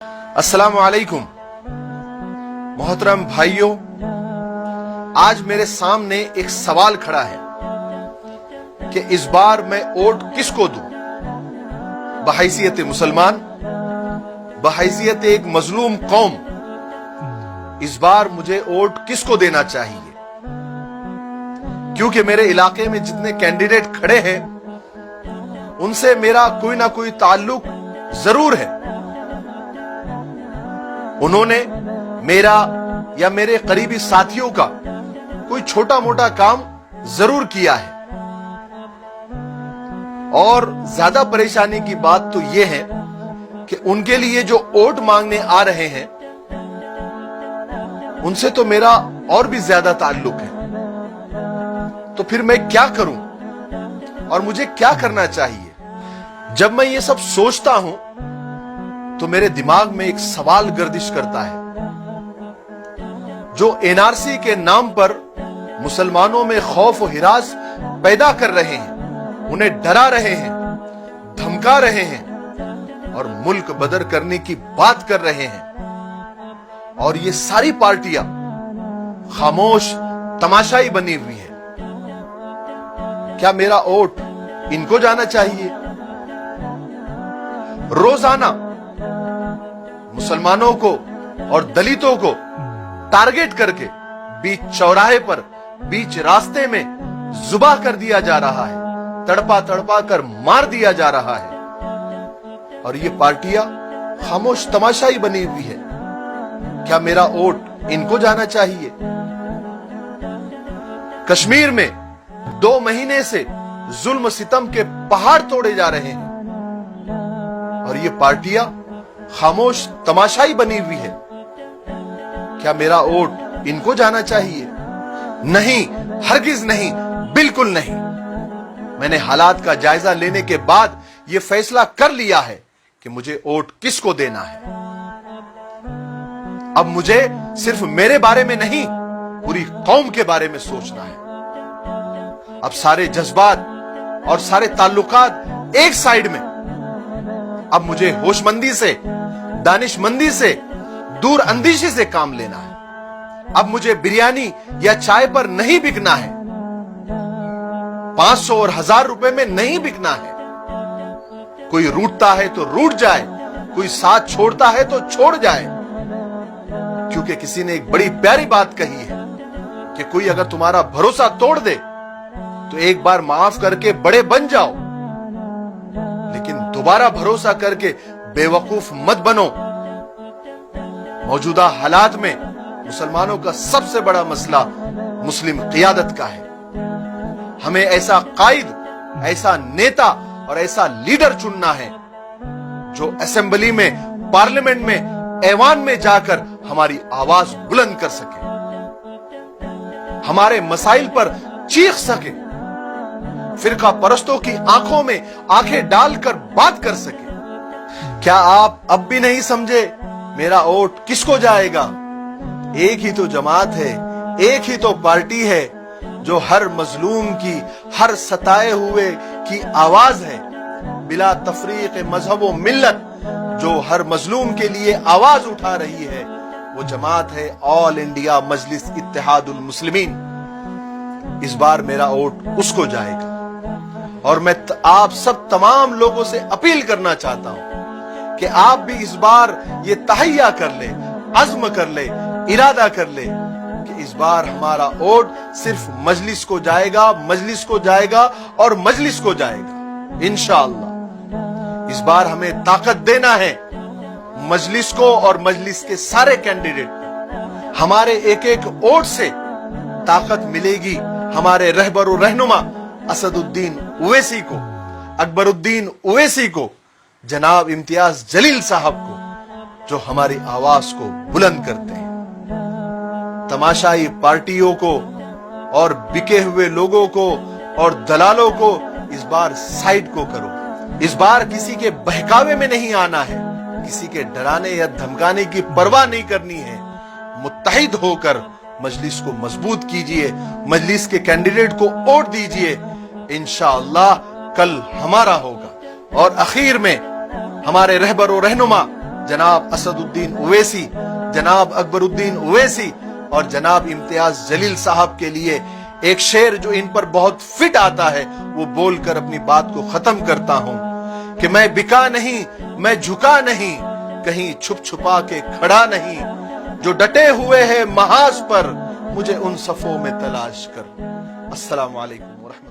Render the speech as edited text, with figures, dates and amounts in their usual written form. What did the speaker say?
अस्सलाम वालेकुम मोहतरम भाइयों, आज मेरे सामने एक सवाल खड़ा है कि इस बार मैं वोट किसको दूं। बहैसियत मुसलमान, बहैसियत एक मजलूम कौम, इस बार मुझे वोट किसको देना चाहिए, क्योंकि मेरे इलाके में जितने कैंडिडेट खड़े हैं उनसे मेरा कोई ना कोई ताल्लुक जरूर है। उन्होंने मेरा या मेरे करीबी साथियों का कोई छोटा मोटा काम जरूर किया है। और ज्यादा परेशानी की बात तो यह है कि उनके लिए जो वोट मांगने आ रहे हैं उनसे तो मेरा और भी ज्यादा ताल्लुक है। तो फिर मैं क्या करूं और मुझे क्या करना चाहिए? जब मैं ये सब सोचता हूं तो मेरे दिमाग में एक सवाल गर्दिश करता है। जो एनआरसी के नाम पर मुसलमानों में खौफ और हिरास पैदा कर रहे हैं, उन्हें डरा रहे हैं, धमका रहे हैं और मुल्क बदर करने की बात कर रहे हैं, और ये सारी पार्टियां खामोश तमाशाई बनी हुई है, क्या मेरा वोट इनको जाना चाहिए? रोजाना मुसलमानों को और दलितों को टारगेट करके बीच चौराहे पर, बीच रास्ते में जुबा कर दिया जा रहा है, तड़पा तड़पा कर मार दिया जा रहा है, और ये पार्टियां खामोश तमाशाई बनी हुई है। क्या मेरा वोट इनको जाना चाहिए? कश्मीर में 2 महीने से जुल्म सितम के पहाड़ तोड़े जा रहे हैं और ये पार्टियां खामोश तमाशाई बनी हुई है। क्या मेरा वोट इनको जाना चाहिए? नहीं, हरगिज नहीं, बिल्कुल नहीं। मैंने हालात का जायजा लेने के बाद यह फैसला कर लिया है कि मुझे वोट किसको देना है। अब मुझे सिर्फ मेरे बारे में नहीं, पूरी कौम के बारे में सोचना है। अब सारे जज्बात और सारे ताल्लुकात एक साइड में। अब मुझे होशमंदी से, दानिशमंदी से, दूर अंदेशी से काम लेना है। अब मुझे बिरयानी या चाय पर नहीं बिकना है, 500 और 1000 रुपए में नहीं बिकना है। कोई रूठता है तो रूठ जाए, कोई साथ छोड़ता है तो छोड़ जाए, क्योंकि किसी ने एक बड़ी प्यारी बात कही है कि कोई अगर तुम्हारा भरोसा तोड़ दे तो एक बार माफ करके बड़े बन जाओ, लेकिन दोबारा भरोसा करके बेवकूफ मत बनो। मौजूदा हालात में मुसलमानों का सबसे बड़ा मसला मुस्लिम क़ियादत का है। हमें ऐसा कायद, ऐसा नेता और ऐसा लीडर चुनना है जो असेंबली में, पार्लियामेंट में, ऐवान में जाकर हमारी आवाज बुलंद कर सके, हमारे मसाइल पर चीख सके, फिरका परस्तों की आंखों में आंखें डालकर बात कर सके। क्या आप अब भी नहीं समझे मेरा वोट किसको जाएगा? एक ही तो जमात है, एक ही तो पार्टी है जो हर मजलूम की, हर सताए हुए की आवाज है, बिला तफरीक मजहब व मिल्लत, जो हर मजलूम के लिए आवाज उठा रही है। वो जमात है ऑल इंडिया मजलिस इत्तेहादुल मुस्लिमीन। इस बार मेरा वोट उसको जाएगा और मैं आप सब तमाम लोगों से अपील करना चाहता हूं कि आप भी इस बार ये तहैया कर ले, अज़्म कर ले, इरादा कर ले कि इस बार हमारा वोट सिर्फ मजलिस को जाएगा, मजलिस को जाएगा और मजलिस को जाएगा इंशाअल्लाह। इस बार हमें ताकत देना है मजलिस को और मजलिस के सारे कैंडिडेट को। हमारे एक एक वोट से ताकत मिलेगी हमारे रहबर और रहनुमा असदुद्दीन ओवैसी को, अकबरुद्दीन ओवैसी को, जनाब इम्तियाज जलील साहब को, जो हमारी आवाज को बुलंद करते हैं। तमाशाई पार्टियों को और बिके हुए लोगों को और दलालों को इस बार साइड को करो। इस बार किसी के बहकावे में नहीं आना है, किसी के डराने या धमकाने की परवाह नहीं करनी है। मुत्तहिद होकर मजलिस को मजबूत कीजिए, मजलिस के कैंडिडेट को वोट दीजिए। इंशाअल्लाह कल हमारा होगा। और आखिर में हमारे रहबर और रहनुमा जनाब असदुद्दीन ओवैसी, जनाब अकबरुद्दीन ओवैसी और जनाब इम्तियाज जलील साहब के लिए एक शेर जो इन पर बहुत फिट आता है वो बोलकर अपनी बात को खत्म करता हूं कि मैं बिका नहीं, मैं झुका नहीं, कहीं छुप छुपा के खड़ा नहीं, जो डटे हुए हैं महाज पर मुझे उन सफों में तलाश कर। अस्सलाम वालेकुम व रहमतुल्लाह।